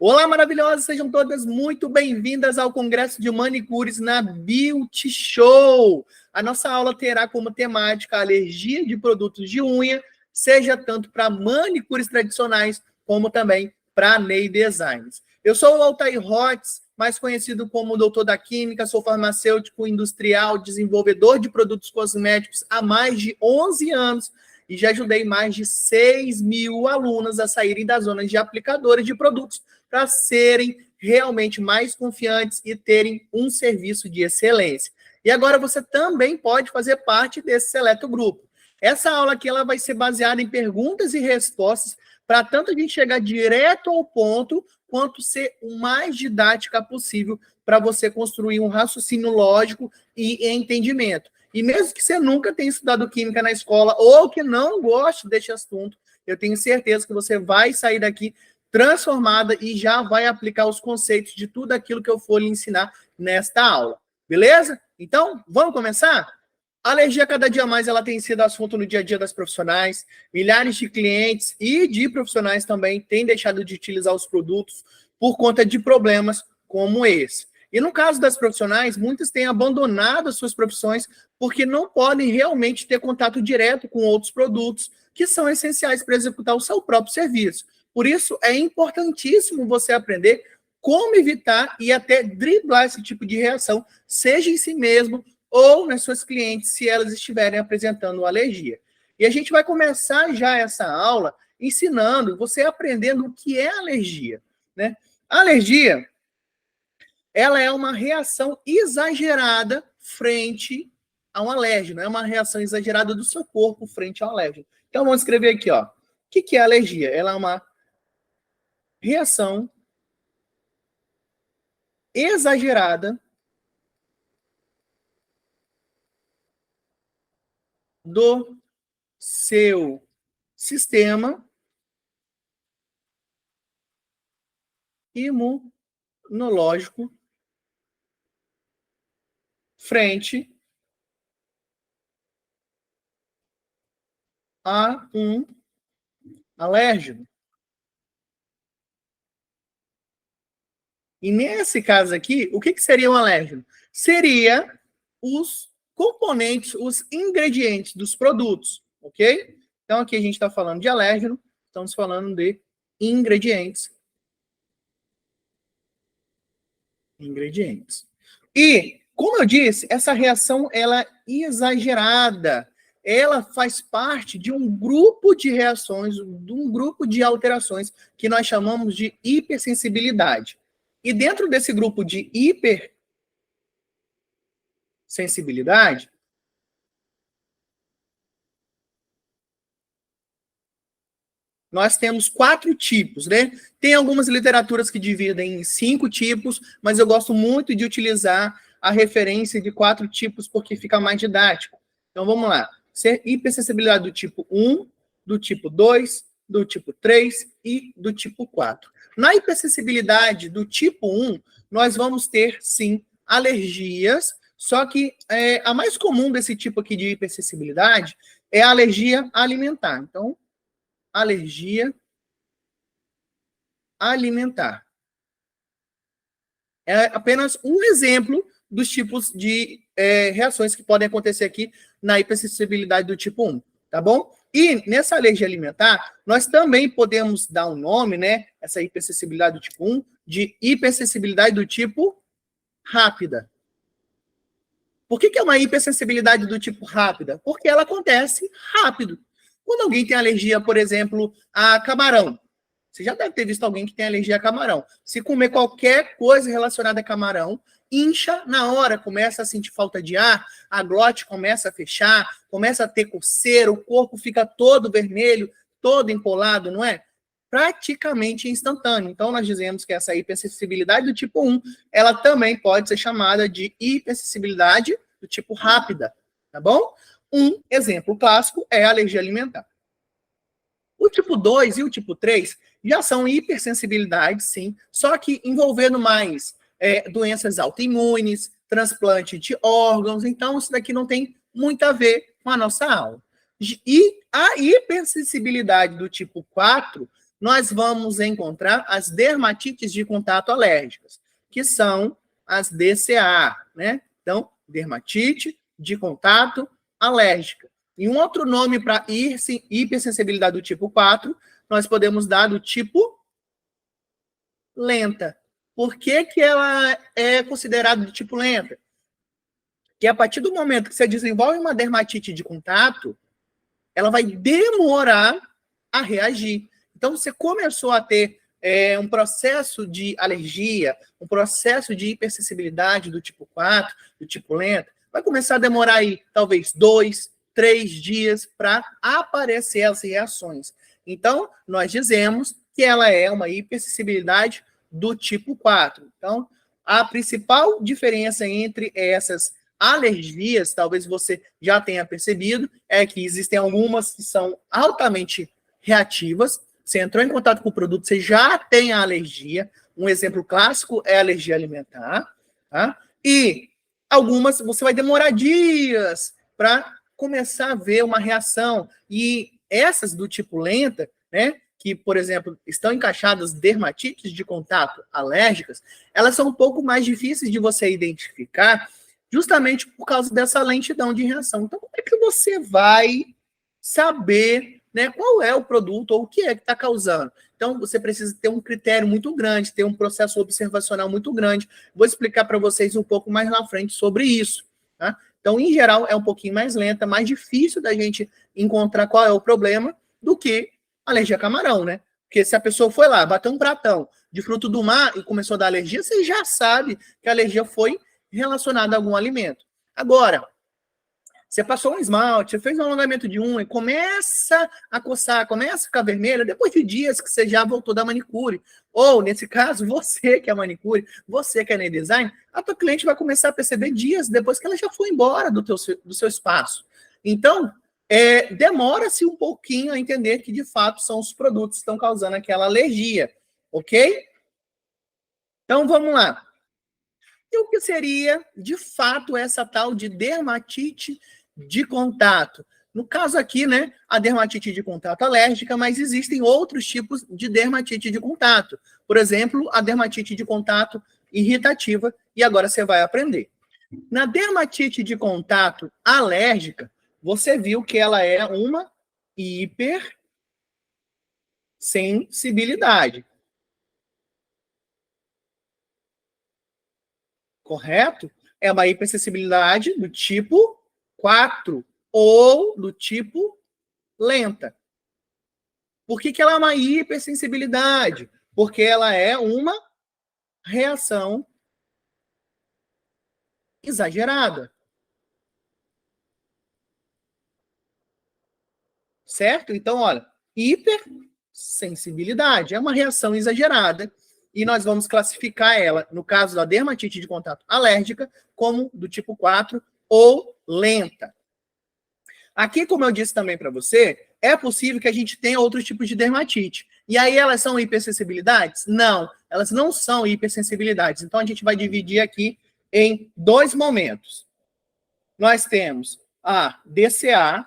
Olá, maravilhosas! Sejam todas muito bem-vindas ao Congresso de Manicures na Beauty Show. A nossa aula terá como temática a alergia de produtos de unha, seja tanto para manicures tradicionais, como também para nail designs. Eu sou o Altair Rotz, mais conhecido como doutor da Química, sou farmacêutico industrial, desenvolvedor de produtos cosméticos há mais de 11 anos e já ajudei mais de 6.000 alunas a saírem das zonas de aplicadores de produtos para serem realmente mais confiantes e terem um serviço de excelência. E agora você também pode fazer parte desse seleto grupo. Essa aula aqui ela vai ser baseada em perguntas e respostas para tanto a gente chegar direto ao ponto, quanto ser o mais didática possível para você construir um raciocínio lógico e entendimento. E mesmo que você nunca tenha estudado química na escola ou que não goste desse assunto, eu tenho certeza que você vai sair daqui transformada e já vai aplicar os conceitos de tudo aquilo que eu for lhe ensinar nesta aula. Beleza? Então, vamos começar? A alergia, cada dia mais, ela tem sido assunto no dia a dia das profissionais. Milhares de clientes e de profissionais também têm deixado de utilizar os produtos por conta de problemas como esse. E no caso das profissionais, muitas têm abandonado as suas profissões porque não podem realmente ter contato direto com outros produtos que são essenciais para executar o seu próprio serviço. Por isso, é importantíssimo você aprender como evitar e até driblar esse tipo de reação, seja em si mesmo ou nas suas clientes, se elas estiverem apresentando alergia. E a gente vai começar já essa aula ensinando, você aprendendo o que é alergia, né? A alergia, ela é uma reação exagerada frente a um alérgeno, é uma reação exagerada do seu corpo frente ao alérgeno. Então, vamos escrever aqui, ó. O que é alergia? Ela é uma reação exagerada do seu sistema imunológico frente a um alérgeno. E nesse caso aqui, o que seria um alérgeno? Seria os componentes, os ingredientes dos produtos, ok? Então, aqui a gente está falando de alérgeno, estamos falando de ingredientes. E, como eu disse, essa reação ela é exagerada. Ela faz parte de um grupo de reações, de um grupo de alterações que nós chamamos de hipersensibilidade. E dentro desse grupo de hipersensibilidade, nós temos 4 tipos, né? Tem algumas literaturas que dividem em 5 tipos, mas eu gosto muito de utilizar a referência de 4 tipos porque fica mais didático. Então, vamos lá. Hipersensibilidade do tipo 1, do tipo 2, do tipo 3 e do tipo 4. Na hipersensibilidade do tipo 1, nós vamos ter, sim, alergias, só que a mais comum desse tipo aqui de hipersensibilidade é a alergia alimentar. Então, alergia alimentar. É apenas um exemplo dos tipos de reações que podem acontecer aqui na hipersensibilidade do tipo 1, tá bom? E nessa alergia alimentar, nós também podemos dar um nome, né, essa hipersensibilidade do tipo 1, de hipersensibilidade do tipo rápida. Por que é uma hipersensibilidade do tipo rápida? Porque ela acontece rápido. Quando alguém tem alergia, por exemplo, a camarão, você já deve ter visto alguém que tem alergia a camarão. Se comer qualquer coisa relacionada a camarão, incha na hora, começa a sentir falta de ar, a glote começa a fechar, começa a ter coceira, o corpo fica todo vermelho, todo empolado, não é? Praticamente instantâneo. Então, nós dizemos que essa hipersensibilidade do tipo 1, ela também pode ser chamada de hipersensibilidade do tipo rápida, tá bom? Um exemplo clássico é a alergia alimentar. O tipo 2 e o tipo 3 já são hipersensibilidades, sim, só que envolvendo mais doenças autoimunes, transplante de órgãos, então isso daqui não tem muito a ver com a nossa aula. E a hipersensibilidade do tipo 4 nós vamos encontrar as dermatites de contato alérgicas, que são as DCA, né? Então, dermatite de contato alérgica. E um outro nome para hipersensibilidade do tipo 4, nós podemos dar do tipo lenta. Por que que ela é considerada do tipo lenta? Que a partir do momento que você desenvolve uma dermatite de contato, ela vai demorar a reagir. Então, você começou a ter um processo de alergia, um processo de hipersensibilidade do tipo 4, do tipo lenta, vai começar a demorar aí, talvez, 2, 3 dias para aparecer as reações. Então, nós dizemos que ela é uma hipersensibilidade do tipo 4. Então, a principal diferença entre essas alergias, talvez você já tenha percebido, é que existem algumas que são altamente reativas. Você entrou em contato com o produto, você já tem a alergia. Um exemplo clássico é a alergia alimentar. Tá? E algumas você vai demorar dias para começar a ver uma reação. E essas do tipo lenta, né, que, por exemplo, estão encaixadas dermatites de contato alérgicas, elas são um pouco mais difíceis de você identificar, justamente por causa dessa lentidão de reação. Então, como é que você vai saber, né, qual é o produto ou o que é que está causando? Então, você precisa ter um critério muito grande, ter um processo observacional muito grande. Vou explicar para vocês um pouco mais na frente sobre isso. Tá? Então, em geral, é um pouquinho mais lenta, mais difícil da gente encontrar qual é o problema do que alergia a camarão, né? Porque se a pessoa foi lá, bateu um pratão de fruto do mar e começou a dar alergia, você já sabe que a alergia foi relacionada a algum alimento. Agora, você passou um esmalte, você fez um alongamento de unha, começa a coçar, começa a ficar vermelha, depois de dias que você já voltou da manicure. Ou, nesse caso, você que é manicure, você que é nail design, a tua cliente vai começar a perceber dias depois que ela já foi embora do seu espaço. Então, demora-se um pouquinho a entender que, de fato, são os produtos que estão causando aquela alergia, ok? Então, vamos lá. E o que seria, de fato, essa tal de dermatite de contato? No caso aqui, né, a dermatite de contato alérgica, mas existem outros tipos de dermatite de contato. Por exemplo, a dermatite de contato irritativa, e agora você vai aprender. Na dermatite de contato alérgica, você viu que ela é uma hipersensibilidade. Correto? É uma hipersensibilidade do tipo 4 ou do tipo lenta. Por que que ela é uma hipersensibilidade? Porque ela é uma reação exagerada. Certo? Então, olha, hipersensibilidade é uma reação exagerada e nós vamos classificar ela, no caso da dermatite de contato alérgica, como do tipo 4 ou lenta. Aqui, como eu disse também para você, é possível que a gente tenha outros tipos de dermatite. E aí elas são hipersensibilidades? Não, elas não são hipersensibilidades. Então a gente vai dividir aqui em dois momentos. Nós temos a DCA,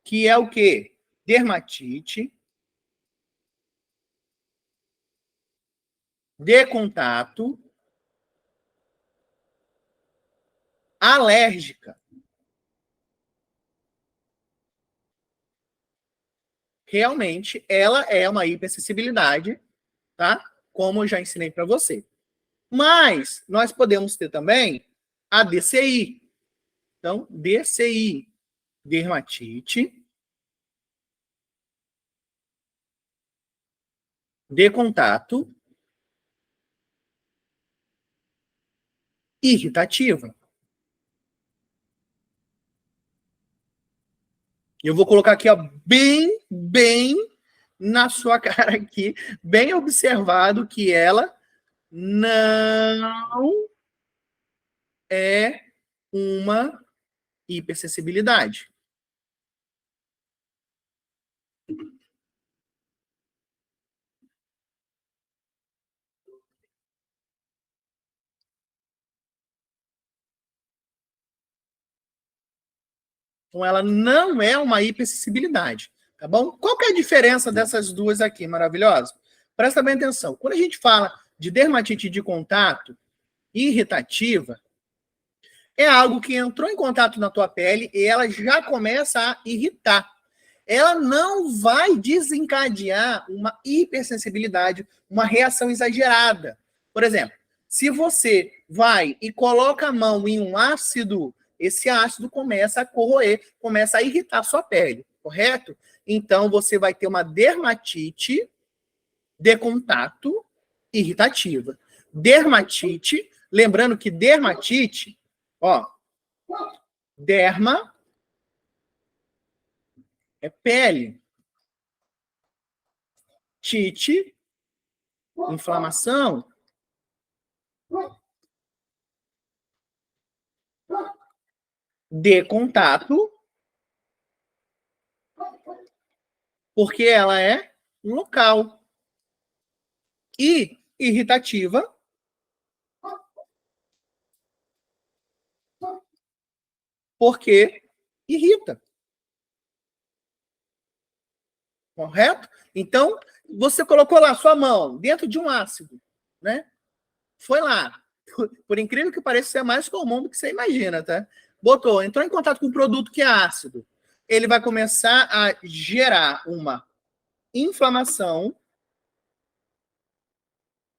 que é o quê? Dermatite de contato alérgica. Realmente, ela é uma hipersensibilidade, tá? Como eu já ensinei para você. Mas nós podemos ter também a DCI. Então, DCI, dermatite de contato irritativa. Eu vou colocar aqui, ó, bem na sua cara aqui, bem observado que ela não é uma hipersensibilidade. Então, ela não é uma hipersensibilidade, Tá bom? Qual que é a diferença dessas duas aqui, maravilhosa? Presta bem atenção. Quando a gente fala de dermatite de contato irritativa, é algo que entrou em contato na tua pele e ela já começa a irritar. Ela não vai desencadear uma hipersensibilidade, uma reação exagerada. Por exemplo, se você vai e coloca a mão em um ácido, esse ácido começa a corroer, começa a irritar a sua pele, correto? Então, você vai ter uma dermatite de contato irritativa. Dermatite, lembrando que dermatite, ó, derma é pele. Tite, inflamação. De contato, porque ela é local. E irritativa, porque irrita. Correto? Então, você colocou lá sua mão dentro de um ácido, né? Foi lá. Por incrível que pareça, isso é mais comum do que você imagina, tá? Botou, entrou em contato com um produto que é ácido. Ele vai começar a gerar uma inflamação.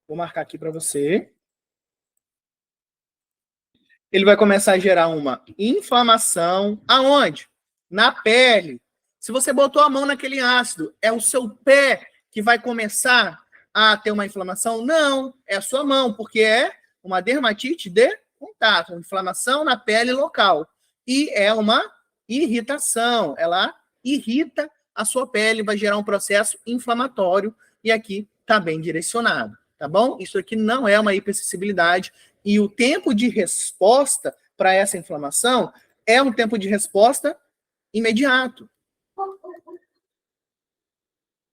Vou marcar aqui para você. Ele vai começar a gerar uma inflamação. Aonde? Na pele. Se você botou a mão naquele ácido, é o seu pé que vai começar a ter uma inflamação? Não, é a sua mão, porque é uma dermatite de contato, uma inflamação na pele local. E é uma irritação, ela irrita a sua pele, vai gerar um processo inflamatório, e aqui está bem direcionado, tá bom? Isso aqui não é uma hipersensibilidade, e o tempo de resposta para essa inflamação é um tempo de resposta imediato.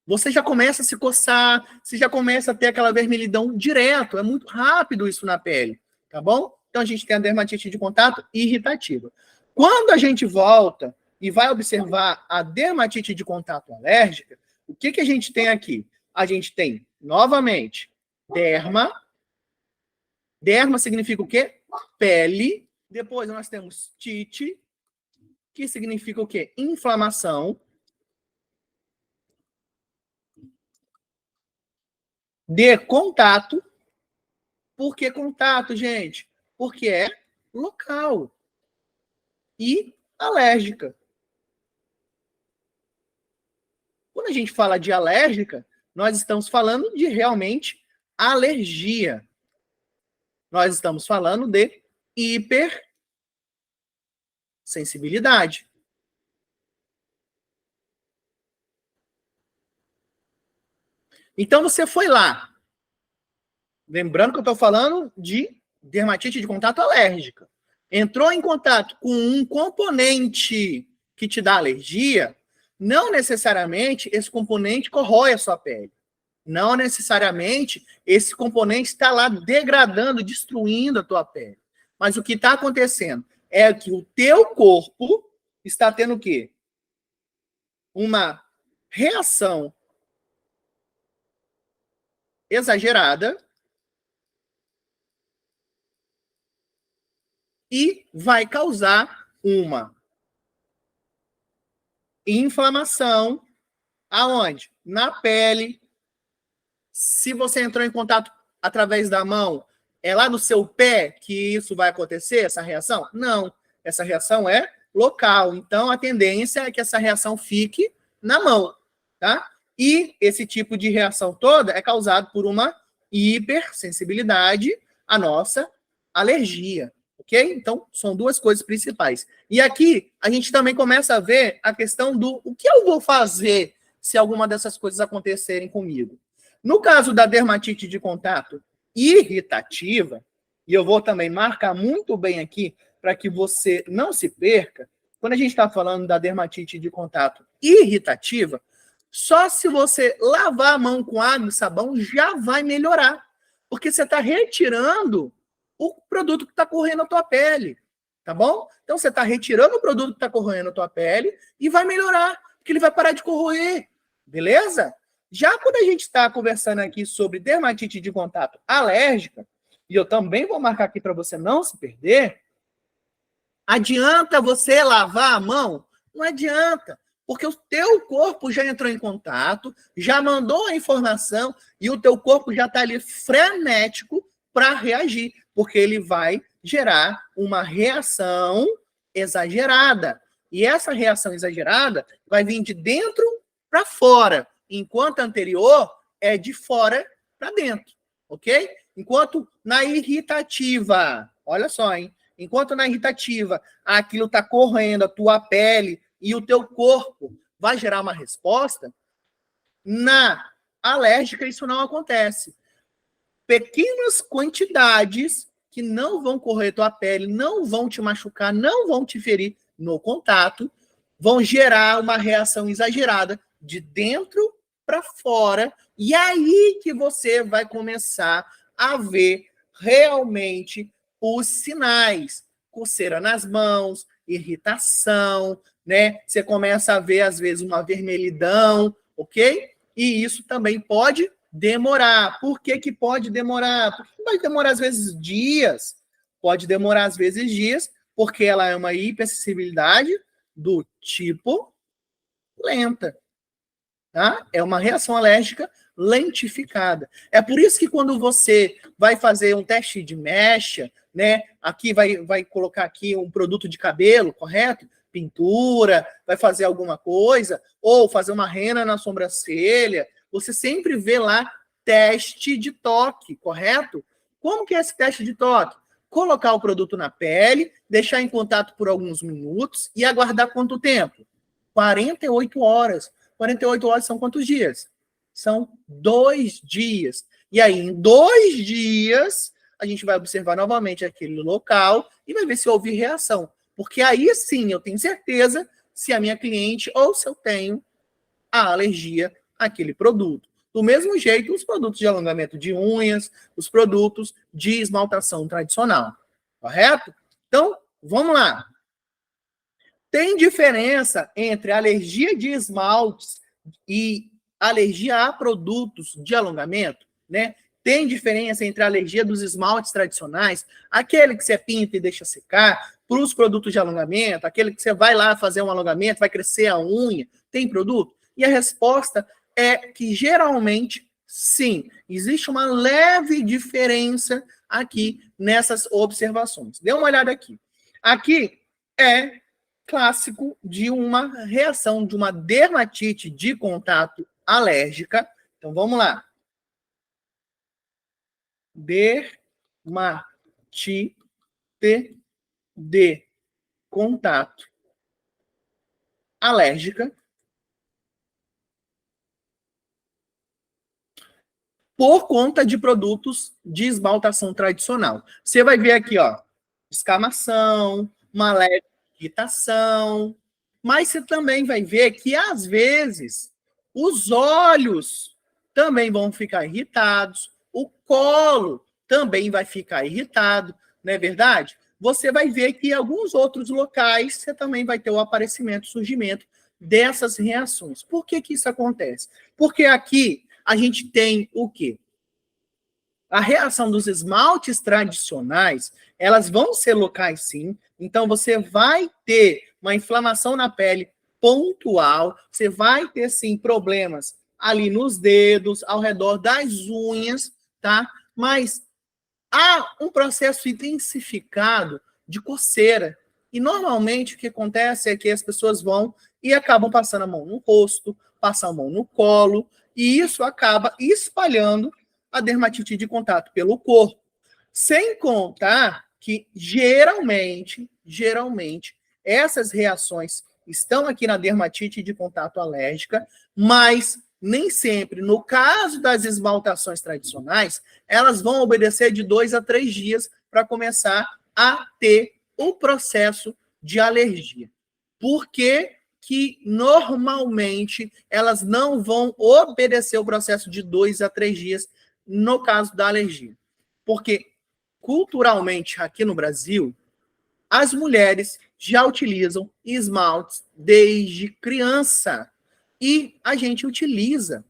Você já começa a se coçar, você já começa a ter aquela vermelhidão direto, é muito rápido isso na pele, tá bom? Então a gente tem a dermatite de contato irritativa. Quando a gente volta e vai observar a dermatite de contato alérgica, o que a gente tem aqui? A gente tem, novamente, derma. Derma significa o quê? Pele. Depois nós temos tite, que significa o quê? Inflamação. De contato. Por que contato, gente? Porque é local. E alérgica. Quando a gente fala de alérgica, nós estamos falando de realmente alergia. Nós estamos falando de hipersensibilidade. Então você foi lá. Lembrando que eu estou falando de dermatite de contato alérgica. Entrou em contato com um componente que te dá alergia, não necessariamente esse componente corrói a sua pele. Não necessariamente esse componente está lá degradando, destruindo a tua pele. Mas o que está acontecendo é que o teu corpo está tendo o quê? Uma reação exagerada e vai causar uma inflamação aonde? Na pele. Se você entrou em contato através da mão, é lá no seu pé que isso vai acontecer, essa reação? Não. Essa reação é local. Então, a tendência é que essa reação fique na mão, tá? E esse tipo de reação toda é causado por uma hipersensibilidade à nossa alergia, ok? Então, são duas coisas principais. E aqui, a gente também começa a ver a questão do o que eu vou fazer se alguma dessas coisas acontecerem comigo. No caso da dermatite de contato irritativa, e eu vou também marcar muito bem aqui para que você não se perca, quando a gente está falando da dermatite de contato irritativa, só se você lavar a mão com água e sabão já vai melhorar, porque você está retirando o produto que está correndo na tua pele, tá bom? Então você está retirando o produto que está correndo na tua pele e vai melhorar, porque ele vai parar de corroer, beleza? Já quando a gente está conversando aqui sobre dermatite de contato alérgica, e eu também vou marcar aqui para você não se perder, adianta você lavar a mão? Não adianta, porque o teu corpo já entrou em contato, já mandou a informação e o teu corpo já está ali frenético para reagir, porque ele vai gerar uma reação exagerada. E essa reação exagerada vai vir de dentro para fora, enquanto a anterior é de fora para dentro, ok? Enquanto na irritativa, olha só, hein? Enquanto na irritativa aquilo está correndo, a tua pele e o teu corpo vai gerar uma resposta, na alérgica isso não acontece. Pequenas quantidades que não vão correr tua pele, não vão te machucar, não vão te ferir no contato, vão gerar uma reação exagerada de dentro para fora, e aí que você vai começar a ver realmente os sinais, coceira nas mãos, irritação, né? Você começa a ver, às vezes, uma vermelhidão, ok? E isso também pode demorar. Por que que pode demorar? Porque vai demorar, às vezes, dias. Pode demorar, às vezes, dias, porque ela é uma hipersensibilidade do tipo lenta. Tá? É uma reação alérgica lentificada. É por isso que quando você vai fazer um teste de mecha, né? Aqui vai colocar aqui um produto de cabelo, correto? Pintura, vai fazer alguma coisa, ou fazer uma rena na sobrancelha, você sempre vê lá teste de toque, correto? Como que é esse teste de toque? Colocar o produto na pele, deixar em contato por alguns minutos e aguardar quanto tempo? 48 horas. 48 horas são quantos dias? São 2 dias. E aí, em 2 dias, a gente vai observar novamente aquele local e vai ver se houve reação. Porque aí sim eu tenho certeza se a minha cliente ou se eu tenho a alergia àquele produto. Do mesmo jeito, os produtos de alongamento de unhas, os produtos de esmaltação tradicional. Correto? Então, vamos lá. Tem diferença entre alergia de esmaltes e alergia a produtos de alongamento, né? Tem diferença entre a alergia dos esmaltes tradicionais, aquele que você pinta e deixa secar, para os produtos de alongamento, aquele que você vai lá fazer um alongamento, vai crescer a unha, tem produto? E a resposta é que geralmente sim, existe uma leve diferença aqui nessas observações. Dê uma olhada aqui. Aqui é clássico de uma reação, de uma dermatite de contato alérgica. Então, vamos lá. Dermatite de contato alérgica por conta de produtos de esmaltação tradicional. Você vai ver aqui, ó, escamação, uma leve irritação, mas você também vai ver que, às vezes, os olhos também vão ficar irritados, o colo também vai ficar irritado, não é verdade? Você vai ver que em alguns outros locais você também vai ter o aparecimento, o surgimento dessas reações. Por que que isso acontece? Porque aqui a gente tem o quê? A reação dos esmaltes tradicionais, elas vão ser locais sim, então você vai ter uma inflamação na pele pontual, você vai ter sim problemas ali nos dedos, ao redor das unhas, tá? Mas há um processo intensificado de coceira. E normalmente o que acontece é que as pessoas vão e acabam passando a mão no rosto, passam a mão no colo, e isso acaba espalhando a dermatite de contato pelo corpo. Sem contar que geralmente, essas reações estão aqui na dermatite de contato alérgica, mas nem sempre, no caso das esmaltações tradicionais, elas vão obedecer de 2 a 3 dias para começar a ter o processo de alergia. Por que que normalmente elas não vão obedecer o processo de 2 a 3 dias no caso da alergia? Porque culturalmente aqui no Brasil, as mulheres já utilizam esmaltes desde criança. E a gente utiliza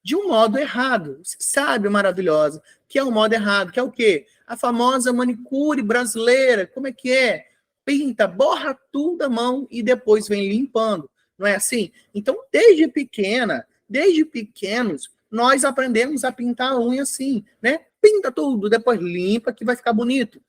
de um modo errado. Você sabe, maravilhosa, que é um modo errado, que é o quê? A famosa manicure brasileira. Como é que é? Pinta, borra tudo a mão e depois vem limpando. Não é assim? Então, desde pequenos, nós aprendemos a pintar a unha assim, né? Pinta tudo, depois limpa, que vai ficar bonito.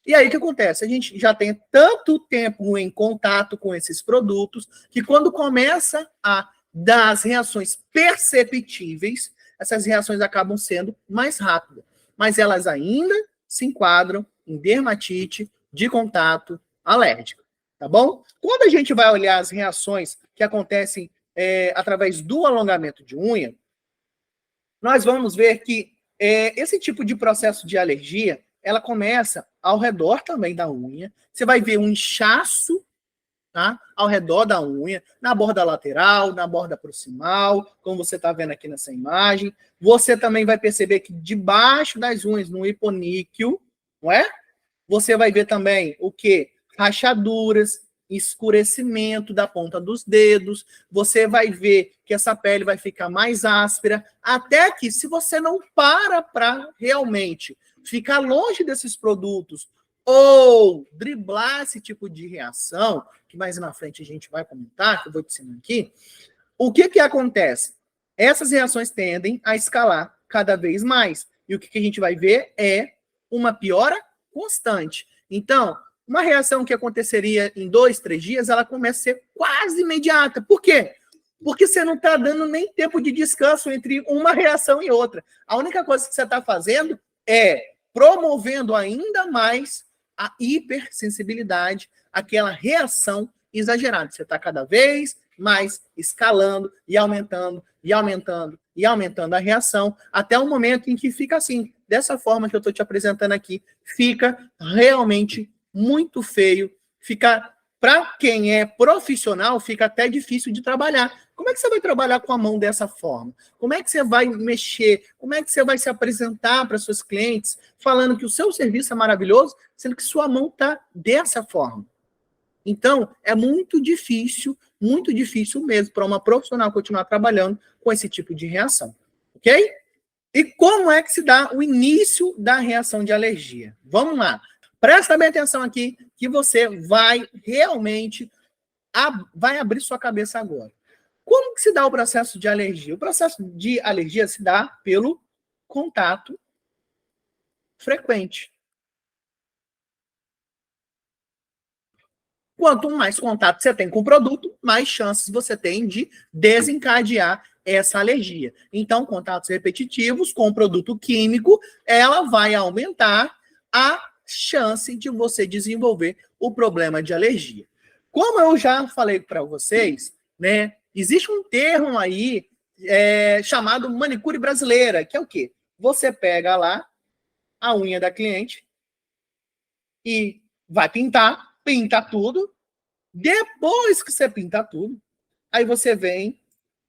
E aí, o que acontece? A gente já tem tanto tempo em contato com esses produtos, que quando começa a dar as reações perceptíveis, essas reações acabam sendo mais rápidas. Mas elas ainda se enquadram em dermatite de contato alérgico, tá bom? Quando a gente vai olhar as reações que acontecem através do alongamento de unha, nós vamos ver que esse tipo de processo de alergia, ela começa ao redor também da unha. Você vai ver um inchaço, tá? Ao redor da unha, na borda lateral, na borda proximal, como você está vendo aqui nessa imagem. Você também vai perceber que debaixo das unhas, no hiponíqueo, não é? Você vai ver também o quê? Rachaduras, escurecimento da ponta dos dedos. Você vai ver que essa pele vai ficar mais áspera, até que, se você não para realmente ficar longe desses produtos ou driblar esse tipo de reação, que mais na frente a gente vai comentar, que eu vou te ensinar aqui, o que acontece? Essas reações tendem a escalar cada vez mais. E o que a gente vai ver é uma piora constante. Então, uma reação que aconteceria em 2, 3 dias, ela começa a ser quase imediata. Por quê? Porque você não está dando nem tempo de descanso entre uma reação e outra. A única coisa que você está fazendo é promovendo ainda mais a hipersensibilidade, aquela reação exagerada. Você está cada vez mais escalando e aumentando, e aumentando, e aumentando a reação, até o momento em que fica assim, dessa forma que eu estou te apresentando aqui, fica realmente muito feio, fica, para quem é profissional, fica até difícil de trabalhar. Como é que você vai trabalhar com a mão dessa forma? Como é que você vai mexer? Como é que você vai se apresentar para seus clientes falando que o seu serviço é maravilhoso, sendo que sua mão está dessa forma? Então, é muito difícil mesmo para uma profissional continuar trabalhando com esse tipo de reação, ok? E como é que se dá o início da reação de alergia? Vamos lá. Presta bem atenção aqui, que você vai realmente vai abrir sua cabeça agora. Como que se dá o processo de alergia? O processo de alergia se dá pelo contato frequente. Quanto mais contato você tem com o produto, mais chances você tem de desencadear essa alergia. Então, contatos repetitivos com o produto químico, ela vai aumentar a chance de você desenvolver o problema de alergia. Como eu já falei para vocês, né, existe um termo aí chamado manicure brasileira, que é o quê? Você pega lá a unha da cliente e vai pinta tudo. Depois que você pinta tudo, aí você vem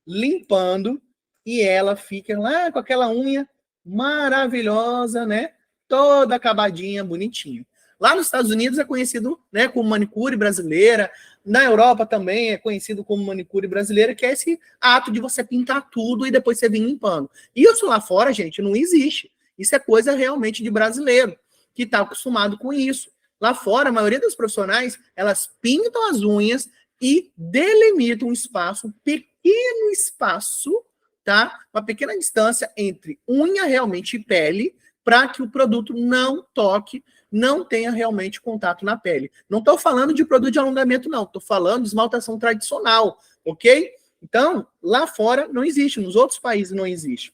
limpando e ela fica lá com aquela unha maravilhosa, né? Toda acabadinha, bonitinha. Lá nos Estados Unidos é conhecido, né, como manicure brasileira. Na Europa também é conhecido como manicure brasileira, que é esse ato de você pintar tudo e depois você vir limpando. Isso lá fora, gente, não existe. Isso é coisa realmente de brasileiro, que está acostumado com isso. Lá fora, a maioria dos profissionais, elas pintam as unhas e delimitam um espaço, um pequeno espaço, tá? Uma pequena distância entre unha realmente e pele, para que o produto não toque, não tenha realmente contato na pele. Não estou falando de produto de alongamento, não. Estou falando de esmaltação tradicional, ok? Então, lá fora não existe, nos outros países não existe.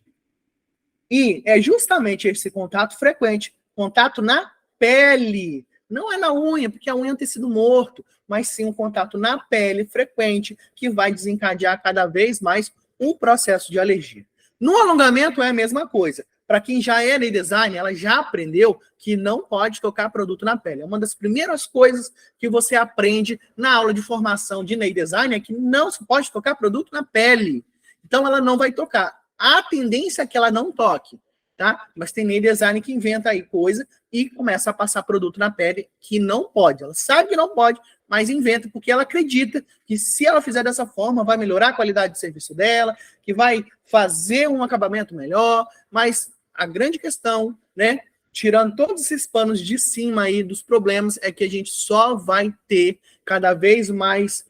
E é justamente esse contato frequente, contato na pele. Não é na unha, porque a unha é um tecido morto, mas sim um contato na pele frequente, que vai desencadear cada vez mais um processo de alergia. No alongamento é a mesma coisa. Para quem já é nail design, ela já aprendeu que não pode tocar produto na pele. É uma das primeiras coisas que você aprende na aula de formação de nail design, é que não se pode tocar produto na pele. Então ela não vai tocar. A tendência é que ela não toque, tá? Mas tem nail design que inventa aí coisa e começa a passar produto na pele que não pode. Ela sabe que não pode, mas inventa porque ela acredita que se ela fizer dessa forma, vai melhorar a qualidade de serviço dela, que vai fazer um acabamento melhor, mas a grande questão, né, tirando todos esses panos de cima aí dos problemas, é que a gente só vai ter cada vez mais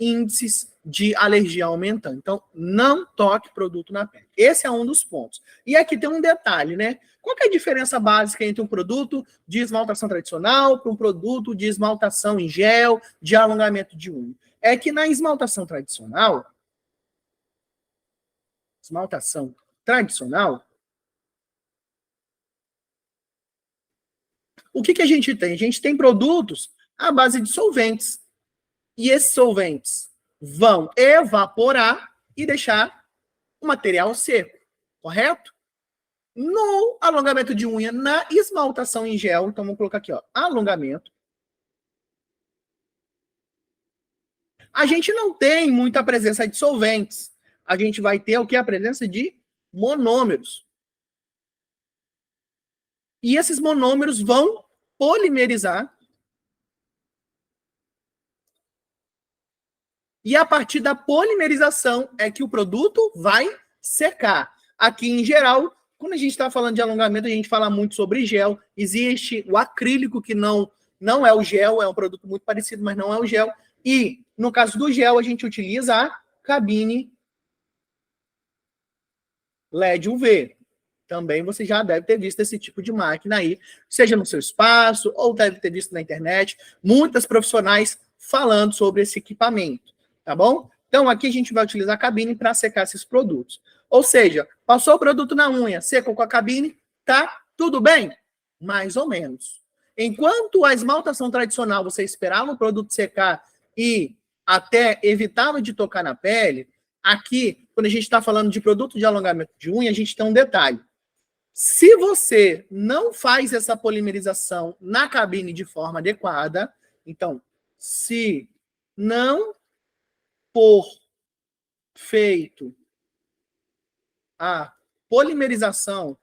índices de alergia aumentando. Então, não toque produto na pele. Esse é um dos pontos. E aqui tem um detalhe, né? Qual que é a diferença básica entre um produto de esmaltação tradicional para um produto de esmaltação em gel, de alongamento de unha? É que na esmaltação tradicional, o que a gente tem? A gente tem produtos à base de solventes. E esses solventes vão evaporar e deixar o material seco, correto? No alongamento de unha, na esmaltação em gel, então vamos colocar aqui, ó, alongamento. A gente não tem muita presença de solventes. A gente vai ter o que? A presença de monômeros. E esses monômeros vão polimerizar. E a partir da polimerização é que o produto vai secar. Aqui, em geral, quando a gente está falando de alongamento, a gente fala muito sobre gel. Existe o acrílico, que não é o gel, é um produto muito parecido, mas não é o gel. E, no caso do gel, a gente utiliza a cabine LED UV. Também você já deve ter visto esse tipo de máquina aí, seja no seu espaço, ou deve ter visto na internet, muitas profissionais falando sobre esse equipamento, tá bom? Então, aqui a gente vai utilizar a cabine para secar esses produtos. Ou seja, passou o produto na unha, secou com a cabine, tá tudo bem? Mais ou menos. Enquanto a esmaltação tradicional, você esperava o produto secar e até evitava de tocar na pele, aqui, quando a gente está falando de produto de alongamento de unha, a gente tem um detalhe. Se você não faz essa polimerização na cabine de forma adequada, então, se não for feito a polimerização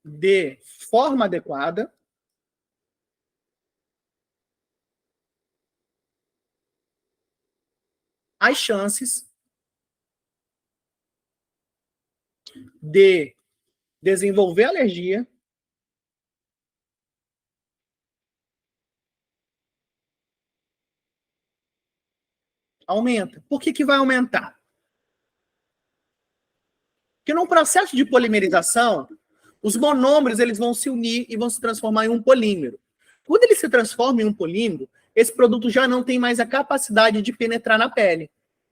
de forma adequada, as chances de desenvolver alergia aumenta. Por que vai aumentar? Porque no processo de polimerização, os monômeros eles vão se unir e vão se transformar em um polímero. Quando ele se transforma em um polímero, esse produto já não tem mais a capacidade de penetrar na pele,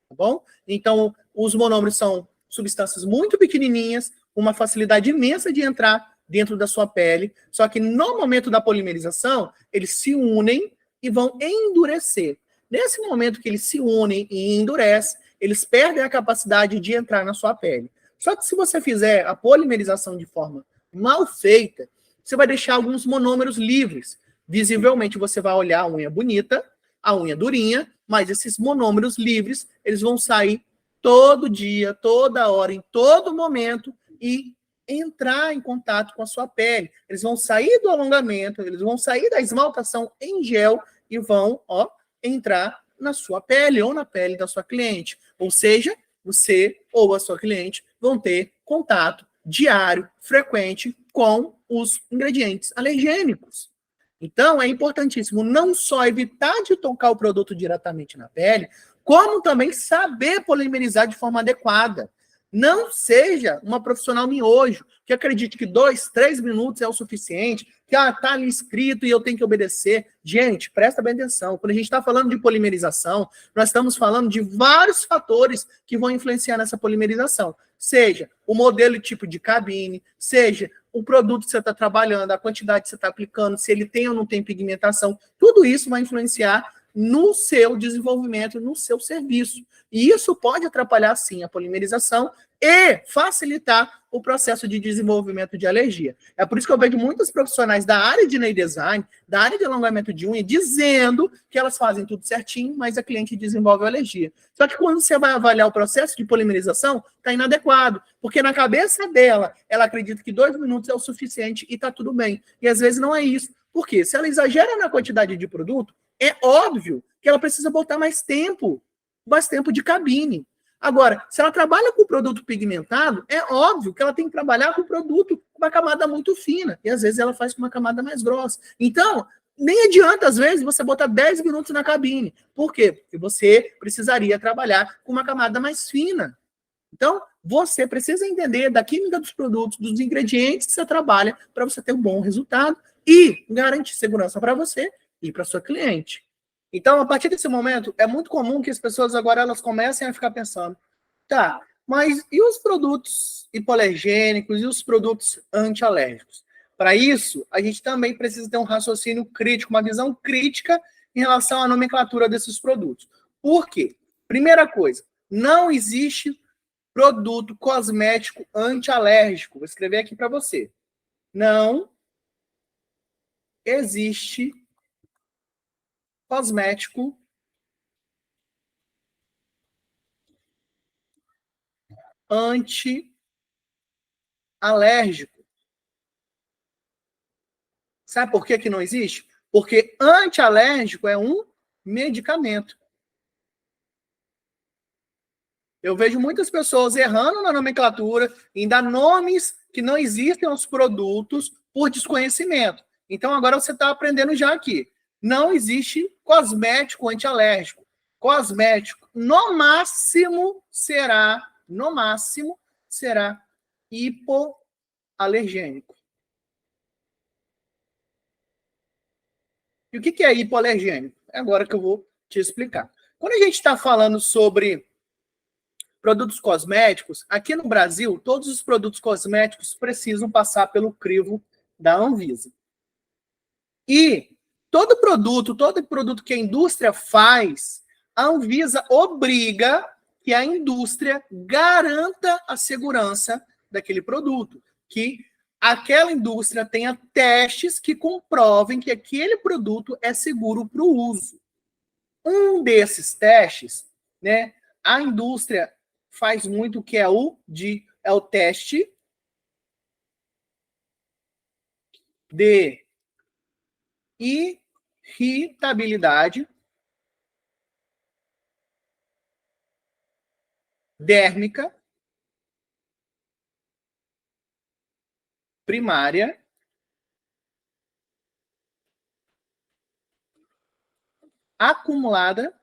tá bom? Então, os monômeros são substâncias muito pequenininhas, uma facilidade imensa de entrar dentro da sua pele, só que no momento da polimerização, eles se unem e vão endurecer. Nesse momento que eles se unem e endurecem, eles perdem a capacidade de entrar na sua pele. Só que se você fizer a polimerização de forma mal feita, você vai deixar alguns monômeros livres. Visivelmente você vai olhar a unha bonita, a unha durinha, mas esses monômeros livres, eles vão sair todo dia, toda hora, em todo momento e entrar em contato com a sua pele. Eles vão sair do alongamento, eles vão sair da esmaltação em gel e vão, entrar na sua pele ou na pele da sua cliente. Ou seja, você ou a sua cliente vão ter contato diário, frequente, com os ingredientes alergênicos. Então, é importantíssimo não só evitar de tocar o produto diretamente na pele, como também saber polimerizar de forma adequada. Não seja uma profissional miojo, que acredite que 2, 3 minutos é o suficiente, que tá ali escrito e eu tenho que obedecer. Gente, presta bem atenção. Quando a gente está falando de polimerização, nós estamos falando de vários fatores que vão influenciar nessa polimerização. Seja o modelo e tipo de cabine, seja o produto que você está trabalhando, a quantidade que você está aplicando, se ele tem ou não tem pigmentação, tudo isso vai influenciar no seu desenvolvimento, no seu serviço. E isso pode atrapalhar, sim, a polimerização e facilitar o processo de desenvolvimento de alergia. É por isso que eu vejo muitos profissionais da área de nail design, da área de alongamento de unha, dizendo que elas fazem tudo certinho, mas a cliente desenvolve alergia. Só que quando você vai avaliar o processo de polimerização, está inadequado, porque na cabeça dela, ela acredita que 2 minutos é o suficiente e está tudo bem. E às vezes não é isso. Por quê? Se ela exagera na quantidade de produto, é óbvio que ela precisa botar mais tempo de cabine. Agora, se ela trabalha com produto pigmentado, é óbvio que ela tem que trabalhar com produto com uma camada muito fina. E às vezes ela faz com uma camada mais grossa. Então, nem adianta, às vezes, você botar 10 minutos na cabine. Por quê? Porque você precisaria trabalhar com uma camada mais fina. Então, você precisa entender da química dos produtos, dos ingredientes que você trabalha para você ter um bom resultado e garantir segurança para você e para sua cliente. Então, a partir desse momento, é muito comum que as pessoas agora elas comecem a ficar pensando, tá, mas e os produtos hipoalergênicos e os produtos antialérgicos? Para isso, a gente também precisa ter um raciocínio crítico, uma visão crítica em relação à nomenclatura desses produtos. Por quê? Primeira coisa, não existe produto cosmético antialérgico. Vou escrever aqui para você. Não existe cosmético anti-alérgico. Sabe por que não existe? Porque anti-alérgico é um medicamento. Eu vejo muitas pessoas errando na nomenclatura, em dar nomes que não existem aos produtos por desconhecimento. Então, agora você está aprendendo já aqui. Não existe cosmético antialérgico. Cosmético, no máximo, será hipoalergênico. E o que é hipoalergênico? É agora que eu vou te explicar. Quando a gente está falando sobre produtos cosméticos, aqui no Brasil, todos os produtos cosméticos precisam passar pelo crivo da Anvisa. E todo produto que a indústria faz, a Anvisa obriga que a indústria garanta a segurança daquele produto, que aquela indústria tenha testes que comprovem que aquele produto é seguro para o uso. Um desses testes, né, a indústria faz muito que é o teste de irritabilidade dérmica primária acumulada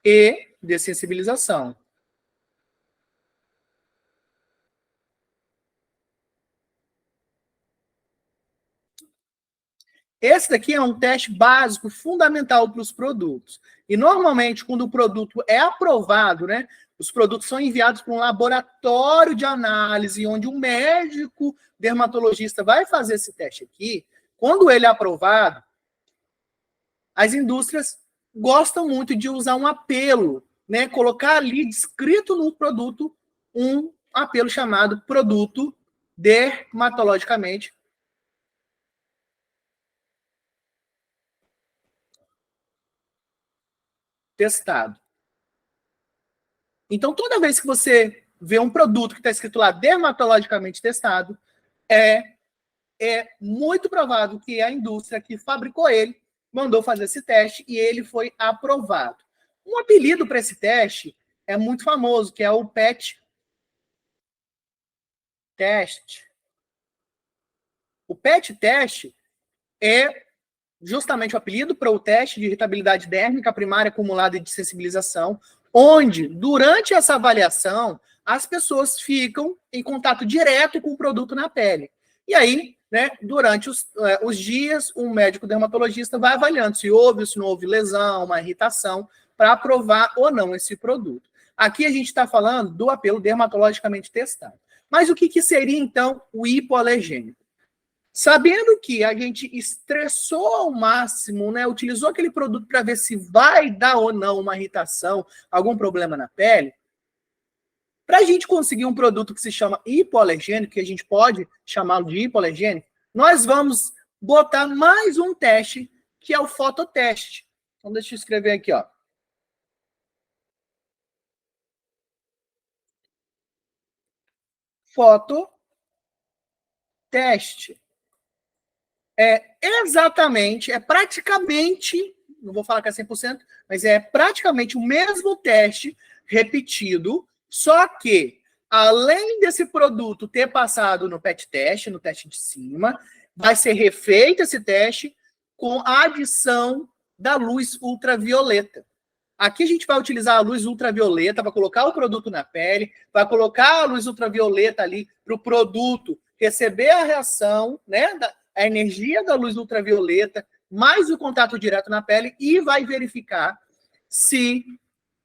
e dessensibilização. Esse daqui é um teste básico, fundamental para os produtos. E, normalmente, quando o produto é aprovado, né, os produtos são enviados para um laboratório de análise, onde um médico dermatologista vai fazer esse teste aqui. Quando ele é aprovado, as indústrias gostam muito de usar um apelo, né, colocar ali descrito no produto um apelo chamado produto dermatologicamente testado. Então, toda vez que você vê um produto que está escrito lá dermatologicamente testado, é muito provável que a indústria que fabricou ele mandou fazer esse teste e ele foi aprovado. Um apelido para esse teste é muito famoso, que é o PET test. O PET test é justamente o apelido para o teste de irritabilidade dérmica primária acumulada e de sensibilização, onde, durante essa avaliação, as pessoas ficam em contato direto com o produto na pele. E aí, né, durante os dias, um médico dermatologista vai avaliando se houve ou se não houve lesão, uma irritação, para aprovar ou não esse produto. Aqui a gente está falando do apelo dermatologicamente testado. Mas o que seria, então, o hipoalergênico? Sabendo que a gente estressou ao máximo, né? Utilizou aquele produto para ver se vai dar ou não uma irritação, algum problema na pele. Para a gente conseguir um produto que se chama hipoalergênico, que a gente pode chamá-lo de hipoalergênico, nós vamos botar mais um teste, que é o fototeste. Então, deixa eu escrever aqui, ó. Fototeste. É praticamente, não vou falar que é 100%, mas é praticamente o mesmo teste repetido, só que, além desse produto ter passado no PET teste, no teste de cima, vai ser refeito esse teste com a adição da luz ultravioleta. Aqui a gente vai utilizar a luz ultravioleta para colocar o produto na pele, vai colocar a luz ultravioleta ali para o produto receber a reação, né, a energia da luz ultravioleta, mais o contato direto na pele, e vai verificar se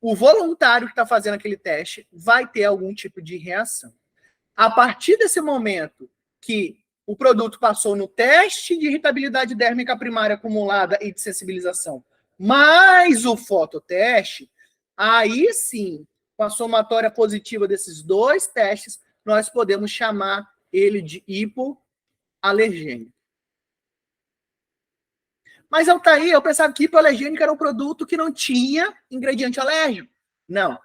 o voluntário que está fazendo aquele teste vai ter algum tipo de reação. A partir desse momento que o produto passou no teste de irritabilidade dérmica primária acumulada e de sensibilização, mais o fototeste, aí sim, com a somatória positiva desses dois testes, nós podemos chamar ele de hipoalergênico. Mas, Altair, eu pensava que hipoalergênico era um produto que não tinha ingrediente alérgico. Não.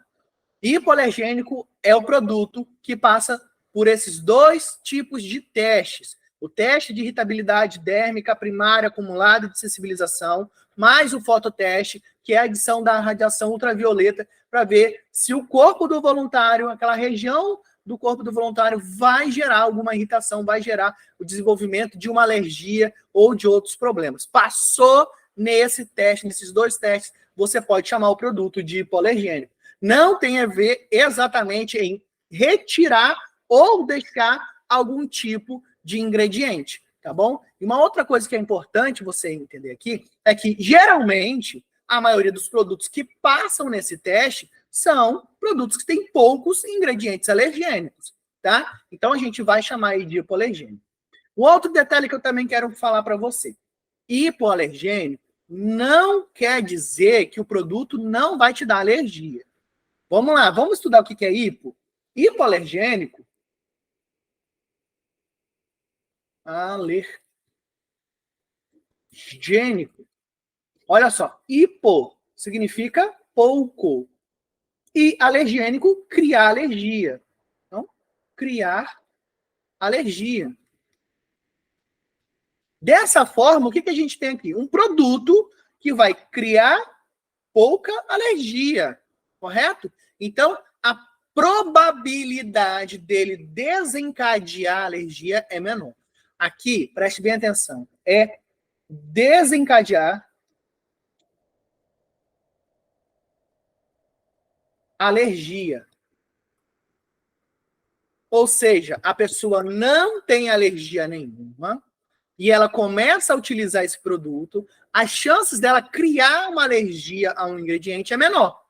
Hipoalergênico é o produto que passa por esses dois tipos de testes. O teste de irritabilidade dérmica primária acumulada de sensibilização, mais o fototeste, que é a adição da radiação ultravioleta, para ver se o corpo do voluntário, aquela região do corpo do voluntário, vai gerar alguma irritação, vai gerar o desenvolvimento de uma alergia ou de outros problemas. Passou nesse teste, nesses dois testes, você pode chamar o produto de hipoalergênico. Não tem a ver exatamente em retirar ou deixar algum tipo de ingrediente, tá bom? E uma outra coisa que é importante você entender aqui é que, geralmente, a maioria dos produtos que passam nesse teste são produtos que têm poucos ingredientes alergênicos, tá? Então, a gente vai chamar aí de hipoalergênico. O outro detalhe que eu também quero falar para você. Hipoalergênico não quer dizer que o produto não vai te dar alergia. Vamos lá, vamos estudar o que é hipo? Hipoalergênico. Alergênico. Olha só, hipo significa pouco. E alergênico, criar alergia. Então, criar alergia. Dessa forma, o que a gente tem aqui? Um produto que vai criar pouca alergia, correto? Então, a probabilidade dele desencadear alergia é menor. Aqui, preste bem atenção, é desencadear alergia. Ou seja, a pessoa não tem alergia nenhuma e ela começa a utilizar esse produto, as chances dela criar uma alergia a um ingrediente é menor.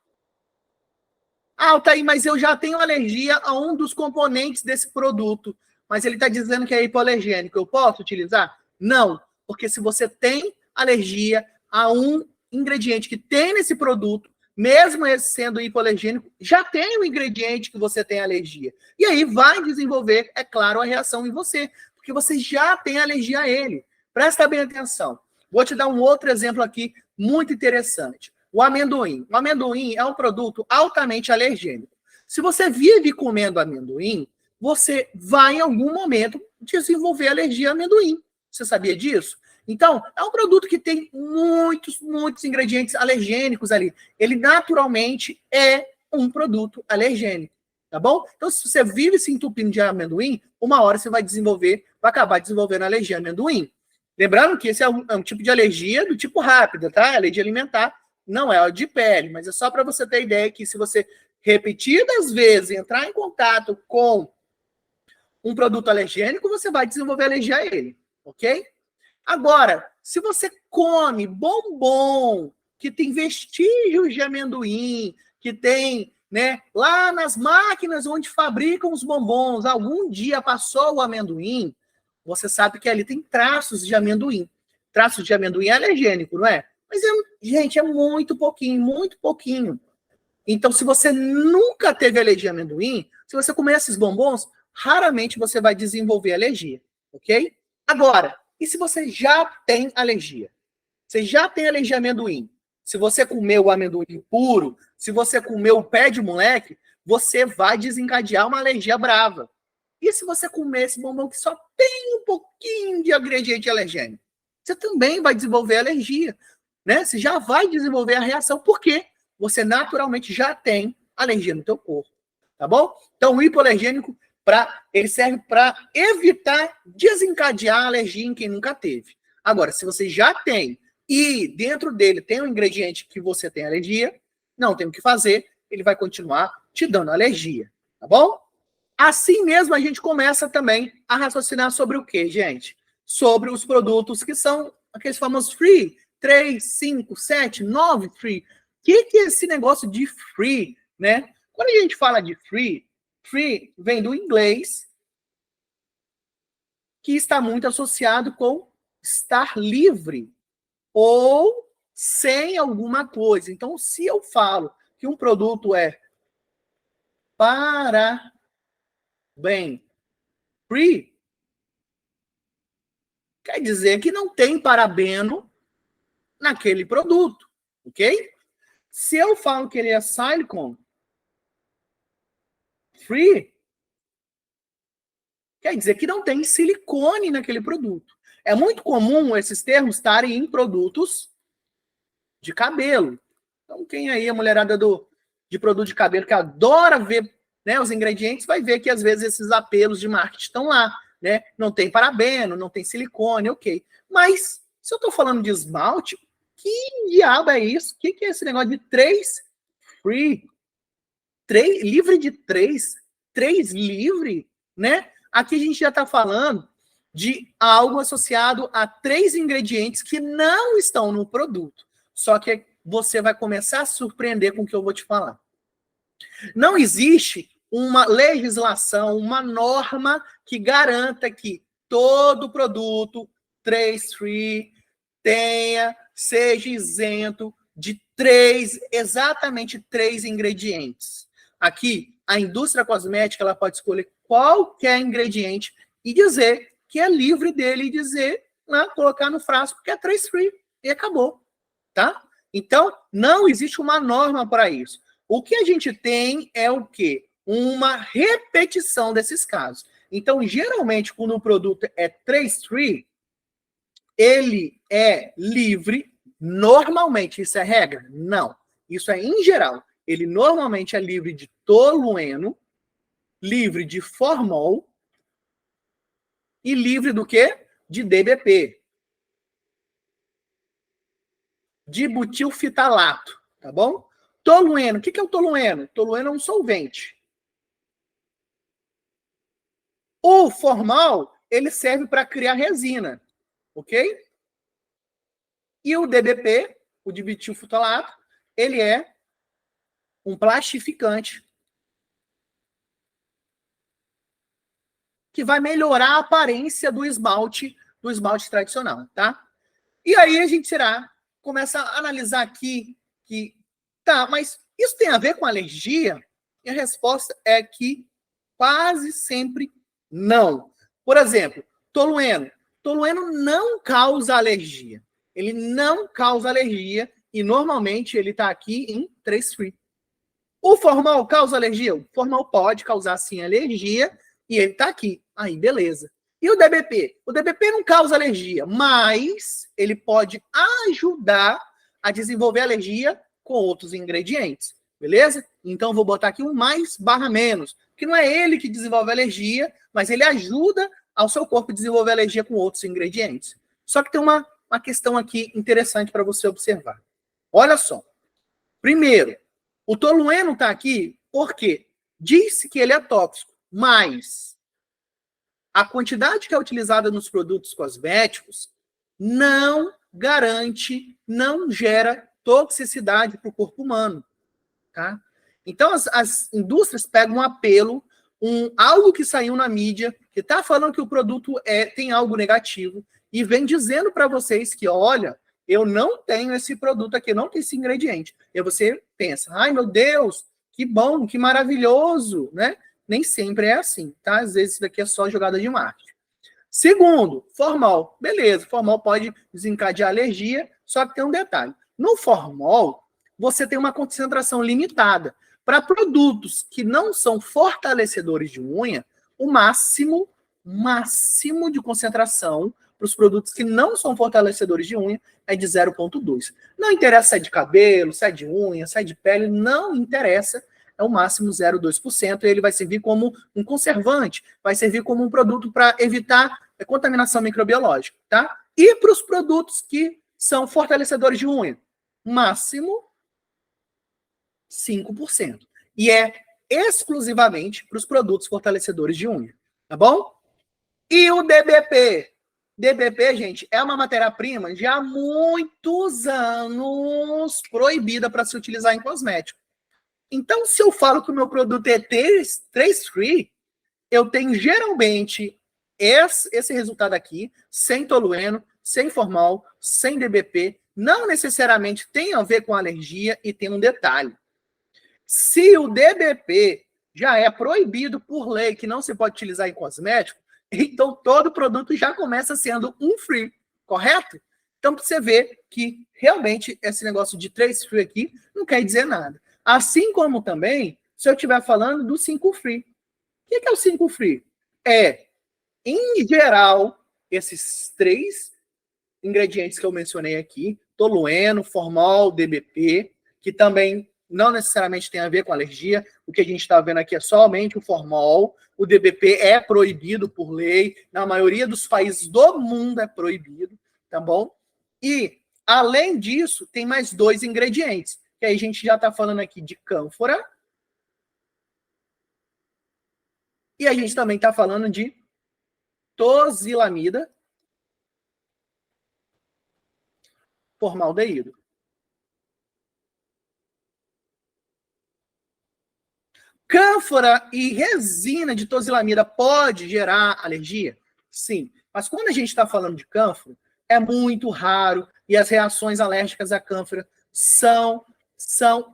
Ah, Altair, mas eu já tenho alergia a um dos componentes desse produto, mas ele está dizendo que é hipoalergênico. Eu posso utilizar? Não, porque se você tem alergia a um ingrediente que tem nesse produto, mesmo esse sendo hipoalergênico, já tem o ingrediente que você tem alergia. E aí vai desenvolver, é claro, a reação em você, porque você já tem alergia a ele. Presta bem atenção. Vou te dar um outro exemplo aqui muito interessante. O amendoim. O amendoim é um produto altamente alergênico. Se você vive comendo amendoim, você vai em algum momento desenvolver alergia a amendoim. Você sabia disso? Então, é um produto que tem muitos ingredientes alergênicos ali. Ele naturalmente é um produto alergênico, tá bom? Então, se você vive se entupindo de amendoim, uma hora você vai acabar desenvolvendo alergia a amendoim. Lembrando que esse é um tipo de alergia do tipo rápida, tá? Alergia alimentar. Não é de pele, mas é só para você ter ideia que se você repetidas vezes entrar em contato com um produto alergênico, você vai desenvolver alergia a ele, ok? Agora, se você come bombom que tem vestígios de amendoim, que tem, né, lá nas máquinas onde fabricam os bombons, algum dia passou o amendoim, você sabe que ali tem traços de amendoim. Traços de amendoim é alergênico, não é? Mas, gente, é muito pouquinho, muito pouquinho. Então, se você nunca teve alergia a amendoim, se você comer esses bombons, raramente você vai desenvolver alergia, ok? Agora, e se você já tem alergia? Você já tem alergia a amendoim? Se você comeu o amendoim puro, se você comeu o pé de moleque, você vai desencadear uma alergia brava. E se você comer esse bombom que só tem um pouquinho de ingrediente alergênico? Você também vai desenvolver alergia, né? Você já vai desenvolver a reação, porque você naturalmente já tem alergia no teu corpo, tá bom? Então, o hipoalergênico, ele serve para evitar desencadear a alergia em quem nunca teve. Agora, se você já tem e dentro dele tem um ingrediente que você tem alergia, não tem o que fazer, ele vai continuar te dando alergia, tá bom? Assim mesmo, a gente começa também a raciocinar sobre o quê, gente? Sobre os produtos que são aqueles famosos free, 3, 5, 7, 9 free. O que é esse negócio de free, né? Quando a gente fala de free, free vem do inglês, que está muito associado com estar livre ou sem alguma coisa. Então, se eu falo que um produto é para bem free, quer dizer que não tem parabeno naquele produto, ok? Se eu falo que ele é silicone free, quer dizer que não tem silicone naquele produto. É muito comum esses termos estarem em produtos de cabelo. Então, quem aí, a mulherada de produto de cabelo, que adora ver, né, os ingredientes, vai ver que às vezes esses apelos de marketing estão lá, né? Não tem parabeno, não tem silicone, ok. Mas, se eu estou falando de esmalte, que diabo é isso? O que é esse negócio de 3 free? 3, livre de 3? 3 livre, né? Aqui a gente já está falando de algo associado a 3 ingredientes que não estão no produto. Só que você vai começar a surpreender com o que eu vou te falar. Não existe uma legislação, uma norma que garanta que todo produto 3 free seja isento de exatamente 3 ingredientes. Aqui, a indústria cosmética ela pode escolher qualquer ingrediente e dizer que é livre dele e dizer, né, colocar no frasco que é 3 free e acabou, tá? Então, não existe uma norma para isso. O que a gente tem é o quê? Uma repetição desses casos. Então, geralmente, quando o produto é 3 free, ele é livre, normalmente, isso é regra? Não. Isso é em geral. Ele normalmente é livre de tolueno, livre de formol e livre do quê? De DBP. De butilfitalato, tá bom? Tolueno, o que é o tolueno? Tolueno é um solvente. O formal, ele serve para criar resina, ok? E o DBP, o dibutilfitalato, ele é um plastificante que vai melhorar a aparência do esmalte tradicional, tá? E aí a gente começa a analisar aqui que, tá, mas isso tem a ver com alergia? E a resposta é que quase sempre não. Por exemplo, tolueno. Tolueno não causa alergia. Ele não causa alergia e normalmente ele está aqui em 3 free. O formal causa alergia? O formal pode causar sim alergia e ele está aqui. Aí, beleza. E o DBP? O DBP não causa alergia, mas ele pode ajudar a desenvolver alergia com outros ingredientes. Beleza? Então, vou botar aqui um mais barra menos, que não é ele que desenvolve alergia, mas ele ajuda ao seu corpo desenvolver alergia com outros ingredientes. Só que tem uma questão aqui interessante para você observar. Olha só. Primeiro, o tolueno está aqui porque disse que ele é tóxico, mas a quantidade que é utilizada nos produtos cosméticos não garante, não gera toxicidade para o corpo humano. Tá? Então, as indústrias pegam um apelo algo que saiu na mídia, que está falando que o produto tem algo negativo, e vem dizendo para vocês que, olha, eu não tenho esse produto aqui, não tem esse ingrediente. E você pensa, ai meu Deus, que bom, que maravilhoso, né? Nem sempre é assim, tá? Às vezes isso daqui é só jogada de marketing. Segundo, formol. Beleza, formol pode desencadear alergia, só que tem um detalhe. No formol, você tem uma concentração limitada. Para produtos que não são fortalecedores de unha, o máximo de concentração para os produtos que não são fortalecedores de unha é de 0,2. Não interessa se é de cabelo, se é de unha, se é de pele, não interessa. É o máximo 0,2%, e ele vai servir como um conservante, vai servir como um produto para evitar a contaminação microbiológica, tá? E para os produtos que são fortalecedores de unha, máximo 5%. E é exclusivamente para os produtos fortalecedores de unha, tá bom? E o DBP? DBP, gente, é uma matéria-prima já há muitos anos proibida para se utilizar em cosmético. Então, se eu falo que o meu produto é 3 free, eu tenho geralmente esse resultado aqui, sem tolueno, sem formol, sem DBP, não necessariamente tem a ver com alergia, e tem um detalhe. Se o DBP já é proibido por lei, que não se pode utilizar em cosmético, então todo produto já começa sendo um free, correto? Então, você vê que realmente esse negócio de 3 free aqui não quer dizer nada. Assim como também, se eu estiver falando do 5 free. O que é o 5 free? Em geral, esses 3 ingredientes que eu mencionei aqui, tolueno, formol, DBP, que também não necessariamente tem a ver com alergia. O que a gente está vendo aqui é somente o formol. O DBP é proibido por lei. Na maioria dos países do mundo é proibido, tá bom? E, além disso, tem mais 2 ingredientes. Que aí a gente já está falando aqui de cânfora. E a gente também está falando de tosilamida, formaldeído. Cânfora e resina de tosilamida pode gerar alergia? Sim. Mas quando a gente está falando de cânfora, é muito raro e as reações alérgicas à cânfora são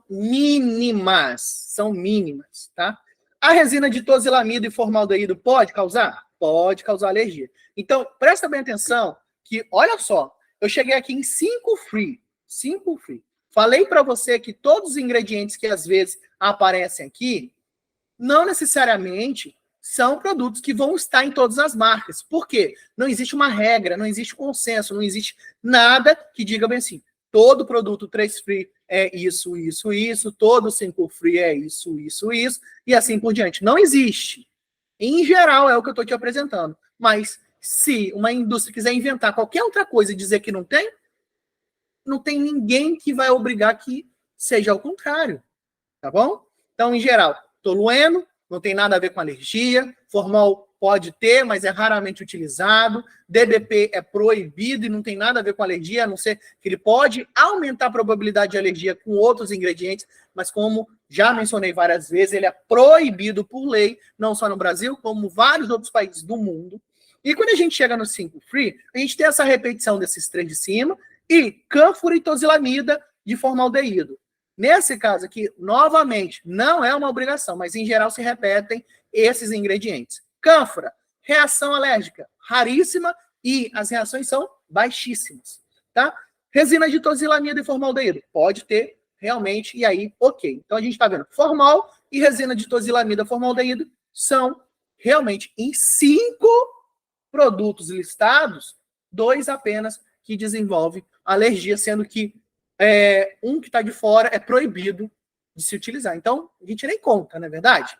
mínimas. São mínimas, tá? A resina de tosilamida e formaldeído pode causar? Pode causar alergia. Então, presta bem atenção que, olha só, eu cheguei aqui em 5 free. 5 free. Falei para você que todos os ingredientes que às vezes aparecem aqui, não necessariamente são produtos que vão estar em todas as marcas. Por quê? Não existe uma regra, não existe consenso, não existe nada que diga bem assim, todo produto 3 free é isso, isso, isso, todo 5 free é isso, isso, isso, e assim por diante. Não existe. Em geral, é o que eu estou te apresentando. Mas se uma indústria quiser inventar qualquer outra coisa e dizer que não tem ninguém que vai obrigar que seja ao contrário. Tá bom? Então, em geral, tolueno não tem nada a ver com alergia, formol pode ter, mas é raramente utilizado, DBP é proibido e não tem nada a ver com alergia, a não ser que ele pode aumentar a probabilidade de alergia com outros ingredientes, mas como já mencionei várias vezes, ele é proibido por lei, não só no Brasil, como vários outros países do mundo. E quando a gente chega no 5 free, a gente tem essa repetição desses 3 de cima e cânfora e tosilamida de formaldeído. Nesse caso aqui, novamente, não é uma obrigação, mas em geral se repetem esses ingredientes. Cânfora, reação alérgica, raríssima, e as reações são baixíssimas, tá? Resina de tosilamida e formaldeído, pode ter realmente, e aí, ok. Então a gente está vendo formol e resina de tosilamida, formaldeído são realmente em 5 produtos listados, 2 apenas que desenvolvem alergia, sendo que um que está de fora é proibido de se utilizar. Então, a gente nem conta, não é verdade?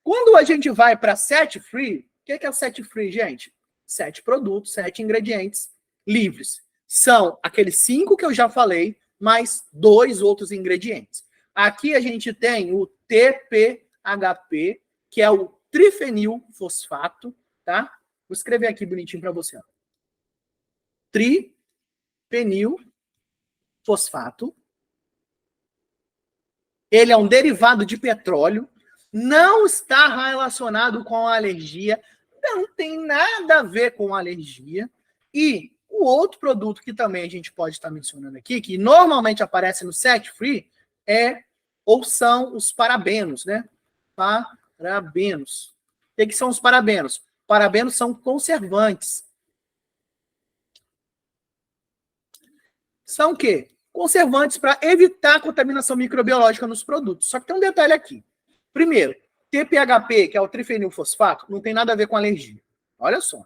Quando a gente vai para 7 free, o que é o 7 free, gente? 7 produtos, 7 ingredientes livres. São aqueles 5 que eu já falei, mais 2 outros ingredientes. Aqui a gente tem o TPHP, que é o trifenilfosfato, tá? Vou escrever aqui bonitinho para você. Trifenilfosfato. Ele é um derivado de petróleo. não está relacionado com a alergia, não tem nada a ver com alergia. E o outro produto que também a gente pode estar mencionando aqui, que normalmente aparece no set free, são os parabenos, né? Parabenos. O que são os parabenos? Parabenos são conservantes. São o quê? Conservantes para evitar a contaminação microbiológica nos produtos. Só que tem um detalhe aqui. Primeiro, TPHP, que é o trifenilfosfato, não tem nada a ver com alergia. Olha só.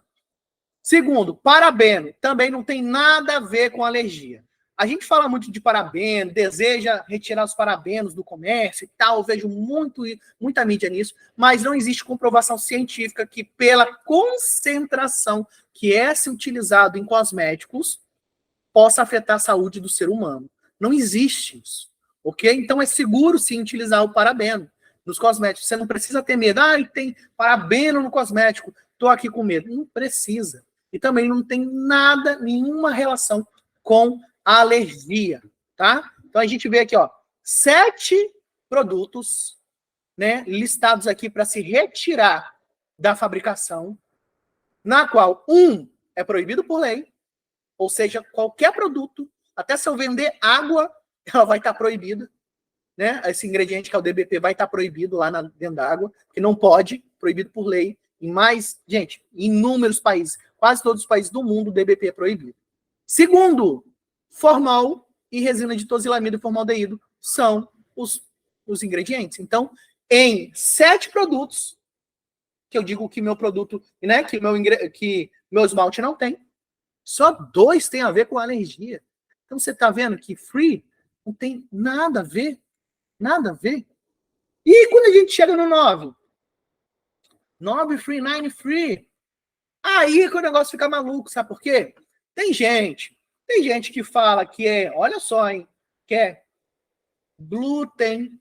Segundo, parabeno, também não tem nada a ver com alergia. A gente fala muito de parabeno, deseja retirar os parabenos do comércio e tal, eu vejo muita mídia nisso, mas não existe comprovação científica que pela concentração que é se utilizado em cosméticos possa afetar a saúde do ser humano. Não existe isso, ok? Então é seguro sim utilizar o parabeno nos cosméticos. Você não precisa ter medo. Tem parabeno no cosmético, estou aqui com medo. Não precisa. E também não tem nada, nenhuma relação com a alergia, tá? Então a gente vê aqui, 7 produtos, né, listados aqui para se retirar da fabricação, na qual um é proibido por lei, ou seja, qualquer produto, até se eu vender água, ela vai estar proibida, né? Esse ingrediente que é o DBP vai estar proibido lá dentro da água, que não pode, proibido por lei. Em inúmeros países, quase todos os países do mundo, o DBP é proibido. Segundo, formol e resina de tosilamida e formaldeído são os ingredientes. Então, em 7 produtos, que eu digo que meu produto, né, que meu esmalte não tem, só 2 tem a ver com alergia. Então, você está vendo que free não tem nada a ver. Nada a ver. E quando a gente chega no 9 free, 9 free, aí que o negócio fica maluco, sabe por quê? Tem gente que fala que olha só, hein, que é gluten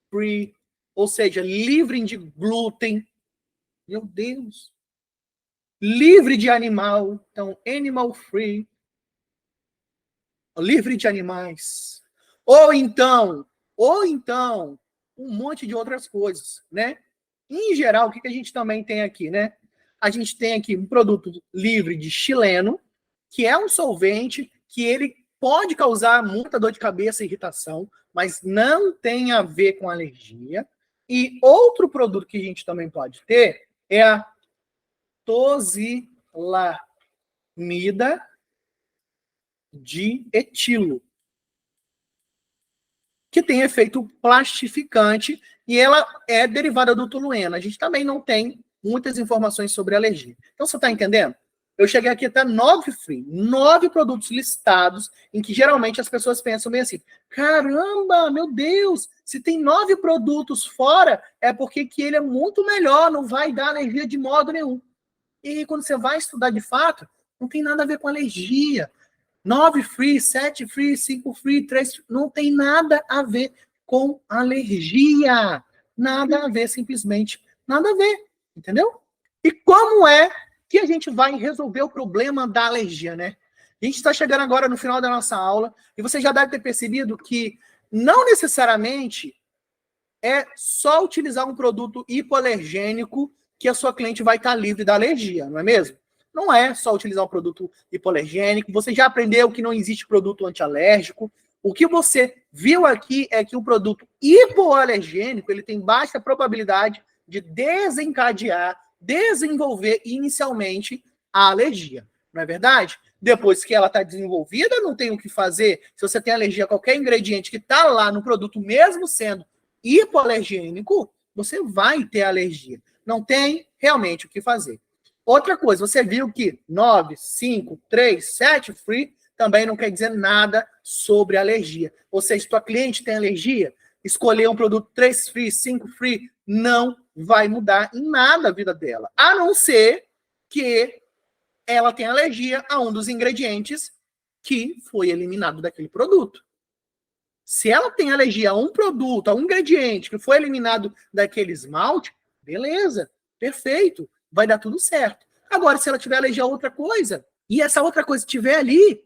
free, ou seja, livre de glúten. Meu Deus. Livre de animal, então animal free. Livre de animais. Ou então, um monte de outras coisas, né? Em geral, o que a gente também tem aqui, né? A gente tem aqui um produto livre de xileno, que é um solvente que ele pode causar muita dor de cabeça e irritação, mas não tem a ver com alergia. E outro produto que a gente também pode ter é a tosilamida de etilo, que tem efeito plastificante e ela é derivada do tolueno. A gente também não tem muitas informações sobre alergia. Então, você está entendendo? Eu cheguei aqui até 9 free, 9 produtos listados, em que geralmente as pessoas pensam meio assim, caramba, meu Deus, se tem 9 produtos fora, é porque que ele é muito melhor, não vai dar alergia de modo nenhum. E quando você vai estudar de fato, não tem nada a ver com alergia. 9 free, 7 free, 5 free, 3 free, não tem nada a ver com alergia. Nada a ver, simplesmente nada a ver, entendeu? E como é que a gente vai resolver o problema da alergia, né? A gente está chegando agora no final da nossa aula e você já deve ter percebido que não necessariamente é só utilizar um produto hipoalergênico que a sua cliente vai estar livre da alergia, não é mesmo? Não é só utilizar um produto hipoalergênico. Você já aprendeu que não existe produto antialérgico. O que você viu aqui é que o produto hipoalergênico ele tem baixa probabilidade de desenvolver inicialmente a alergia. Não é verdade? Depois que ela está desenvolvida, não tem o que fazer. Se você tem alergia a qualquer ingrediente que está lá no produto, mesmo sendo hipoalergênico, você vai ter alergia. Não tem realmente o que fazer. Outra coisa, você viu que 9, 5, 3, 7 free também não quer dizer nada sobre alergia. Ou seja, se tua cliente tem alergia, escolher um produto 3 free, 5 free, não vai mudar em nada a vida dela. A não ser que ela tenha alergia a um dos ingredientes que foi eliminado daquele produto. Se ela tem alergia a um produto, a um ingrediente que foi eliminado daquele esmalte, beleza, perfeito, vai dar tudo certo. Agora, se ela tiver alergia a outra coisa, e essa outra coisa estiver ali,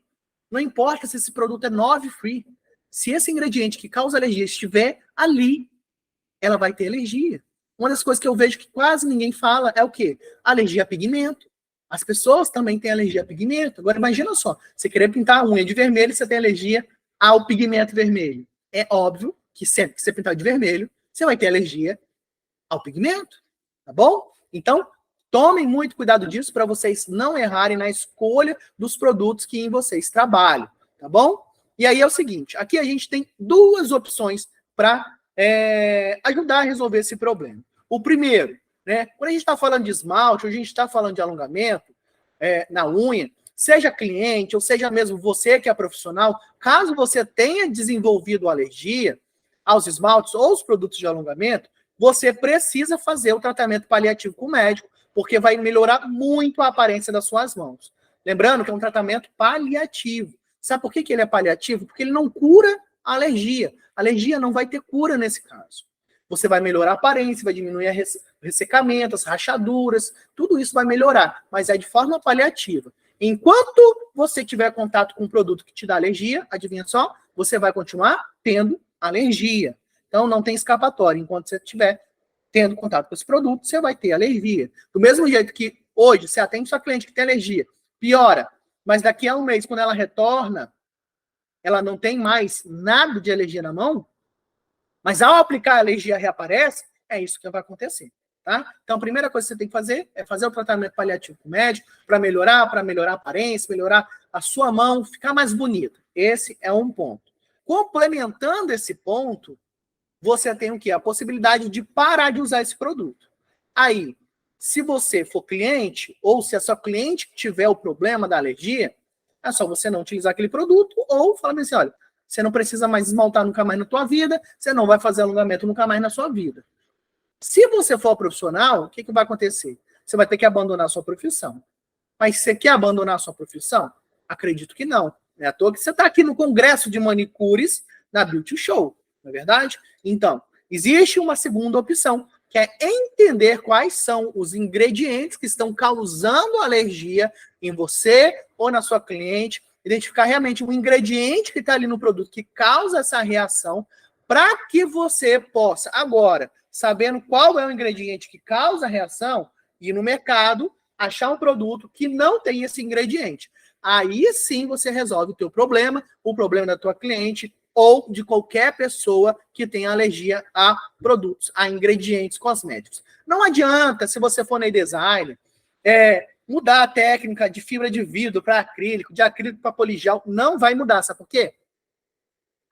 não importa se esse produto é 9 free, se esse ingrediente que causa alergia estiver ali, ela vai ter alergia. uma das coisas que eu vejo que quase ninguém fala é o quê? Alergia a pigmento. As pessoas também têm alergia a pigmento. Agora, imagina só, você querer pintar a unha de vermelho, você tem alergia ao pigmento vermelho. É óbvio que sempre que você pintar de vermelho, você vai ter alergia ao pigmento, tá bom? Então, tomem muito cuidado disso para vocês não errarem na escolha dos produtos que em vocês trabalham, tá bom? E aí é o seguinte, aqui a gente tem duas opções para ajudar a resolver esse problema. O primeiro, né, quando a gente está falando de esmalte, ou a gente está falando de alongamento na unha, seja cliente, ou seja mesmo você que é profissional, caso você tenha desenvolvido alergia aos esmaltes ou os produtos de alongamento, você precisa fazer o tratamento paliativo com o médico, porque vai melhorar muito a aparência das suas mãos. Lembrando que é um tratamento paliativo. Sabe por que ele é paliativo? Porque ele não cura a alergia. A alergia não vai ter cura nesse caso. Você vai melhorar a aparência, vai diminuir o ressecamento, as rachaduras, tudo isso vai melhorar, mas é de forma paliativa. Enquanto você tiver contato com um produto que te dá alergia, adivinha só, você vai continuar tendo alergia. Então, não tem escapatória. Enquanto você estiver tendo contato com esse produto, você vai ter alergia. Do mesmo jeito que hoje, você atende sua cliente que tem alergia, piora, mas daqui a um mês, quando ela retorna, ela não tem mais nada de alergia na mão, mas ao aplicar a alergia reaparece, é isso que vai acontecer. Tá? Então, a primeira coisa que você tem que fazer é fazer o tratamento paliativo com o médico para melhorar a aparência, melhorar a sua mão, ficar mais bonita. Esse é um ponto. Complementando esse ponto, você tem o quê? A possibilidade de parar de usar esse produto. Aí, se você for cliente, ou se a sua cliente tiver o problema da alergia, é só você não utilizar aquele produto, ou falar assim, olha, você não precisa mais esmaltar nunca mais na tua vida, você não vai fazer alongamento nunca mais na sua vida. Se você for profissional, o que vai acontecer? Você vai ter que abandonar a sua profissão. Mas você quer abandonar a sua profissão? Acredito que não. Não é à toa que você está aqui no Congresso de Manicures, na Beauty Show, não é verdade? Então, existe uma segunda opção, que é entender quais são os ingredientes que estão causando alergia em você ou na sua cliente, identificar realmente o ingrediente que está ali no produto que causa essa reação, para que você possa, agora, sabendo qual é o ingrediente que causa a reação, ir no mercado, achar um produto que não tem esse ingrediente. Aí sim você resolve o teu problema, o problema da tua cliente ou de qualquer pessoa que tenha alergia a produtos, a ingredientes cosméticos. Não adianta, se você for na design, mudar a técnica de fibra de vidro para acrílico, de acrílico para poligel, não vai mudar, sabe por quê?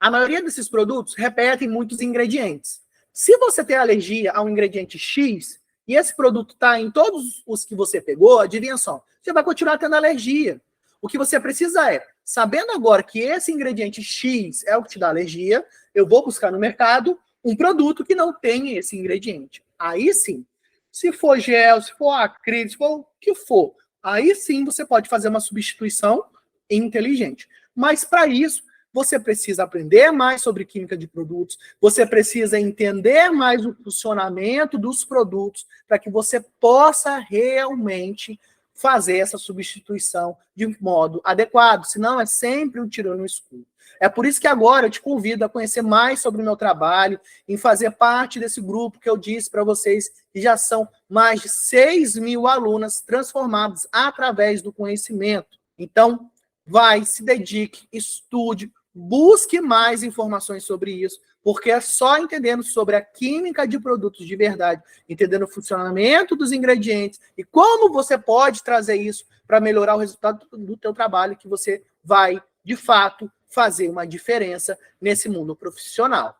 A maioria desses produtos repetem muitos ingredientes. Se você tem alergia a um ingrediente X, e esse produto está em todos os que você pegou, adivinha só, você vai continuar tendo alergia. O que você precisa é, sabendo agora que esse ingrediente X é o que te dá alergia, eu vou buscar no mercado um produto que não tenha esse ingrediente. Aí sim, se for gel, se for acrílico, se for o que for, aí sim você pode fazer uma substituição inteligente. Mas para isso, você precisa aprender mais sobre química de produtos, você precisa entender mais o funcionamento dos produtos para que você possa realmente fazer essa substituição de modo adequado, senão é sempre um tiro no escuro. É por isso que agora eu te convido a conhecer mais sobre o meu trabalho, em fazer parte desse grupo que eu disse para vocês, que já são mais de 6.000 alunas transformadas através do conhecimento. Então, vai, se dedique, estude, busque mais informações sobre isso, porque é só entendendo sobre a química de produtos de verdade, entendendo o funcionamento dos ingredientes e como você pode trazer isso para melhorar o resultado do teu trabalho que você vai, de fato, fazer uma diferença nesse mundo profissional.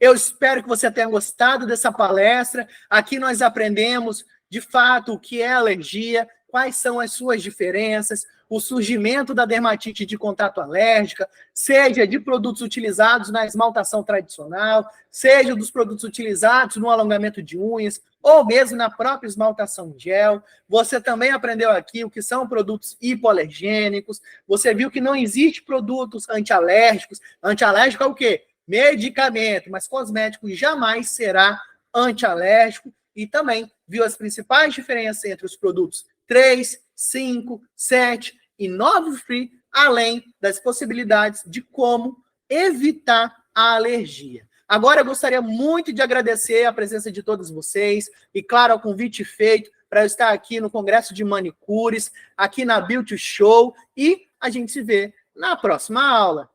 Eu espero que você tenha gostado dessa palestra. Aqui nós aprendemos, de fato, o que é alergia, quais são as suas diferenças, o surgimento da dermatite de contato alérgica, seja de produtos utilizados na esmaltação tradicional, seja dos produtos utilizados no alongamento de unhas, ou mesmo na própria esmaltação em gel. Você também aprendeu aqui o que são produtos hipoalergênicos. Você viu que não existe produtos antialérgicos. Antialérgico é o quê? Medicamento, mas cosmético jamais será antialérgico. E também viu as principais diferenças entre os produtos 3, 5, 7 e 9 free, além das possibilidades de como evitar a alergia. Agora eu gostaria muito de agradecer a presença de todos vocês e, claro, o convite feito para eu estar aqui no Congresso de Manicures, aqui na Beauty Show, e a gente se vê na próxima aula.